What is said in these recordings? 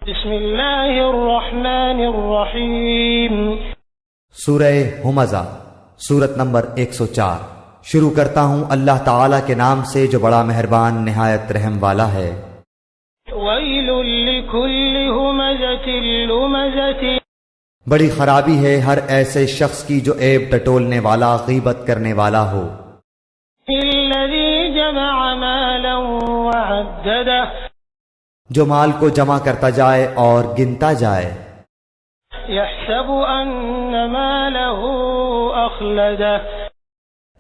بسم اللہ الرحمن الرحیم۔ سورہ ہمزہ، سورت نمبر 104۔ شروع کرتا ہوں اللہ تعالی کے نام سے جو بڑا مہربان نہایت رحم والا ہے۔ ویل لکل ہمزۃ لمزۃ، بڑی خرابی ہے ہر ایسے شخص کی جو عیب ٹٹولنے والا، غیبت کرنے والا ہو۔ الذی جمع مالا وعددہ، جو مال کو جمع کرتا جائے اور گنتا جائے۔ یحسب ان مالہ اخلدہ،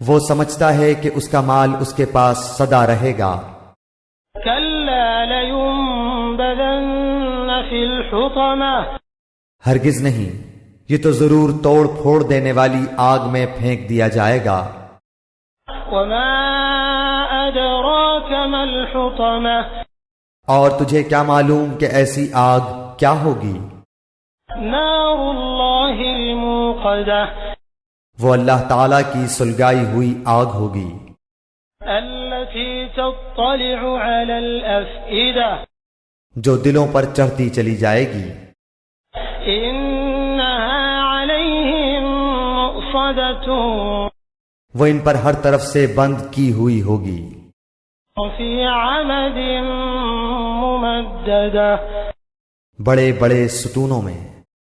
وہ سمجھتا ہے کہ اس کا مال اس کے پاس سدا رہے گا۔ کلا لینبذن فی الحطمہ، ہرگز نہیں، یہ تو ضرور توڑ پھوڑ دینے والی آگ میں پھینک دیا جائے گا۔ وما ادراک ما الحطمہ، اور تجھے کیا معلوم کہ ایسی آگ کیا ہوگی؟ نار اللہ الموقدہ، وہ اللہ تعالی کی سلگائی ہوئی آگ ہوگی۔ التي تطلع على الافئدہ، جو دلوں پر چڑھتی چلی جائے گی۔ انها علیہم مؤصدۃ، وہ ان پر ہر طرف سے بند کی ہوئی ہوگی۔ فی عمد ممددہ، بڑے بڑے ستونوں میں۔